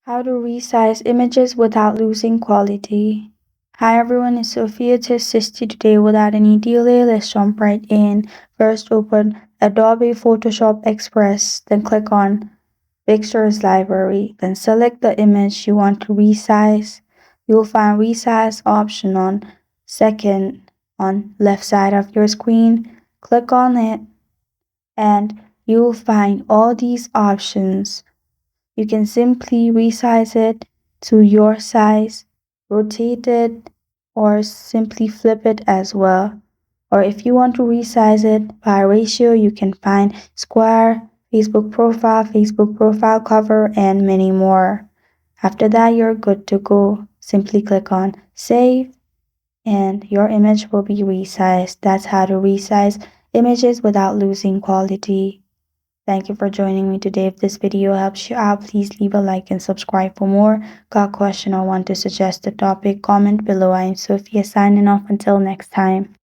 How to resize images without losing quality. Hi everyone, it's Sophia to assist you today without any delay. Let's jump right in. First, open Adobe Photoshop Express, then click on Pictures Library, then select the image you want to resize. You'll find Resize option on second on left side of your screen. Click on it and you'll find all these options. You can simply resize it to your size, rotate it, or simply flip it as well. Or if you want to resize it by ratio, you can find square, Facebook profile cover, and many more. After that, you're good to go. Simply click on save and your image will be resized. That's how to resize images without losing quality. Thank you for joining me today. If this video helps you out, please leave a like and subscribe for more. Got a question or want to suggest a topic? Comment below. I'm Sophia signing off until next time.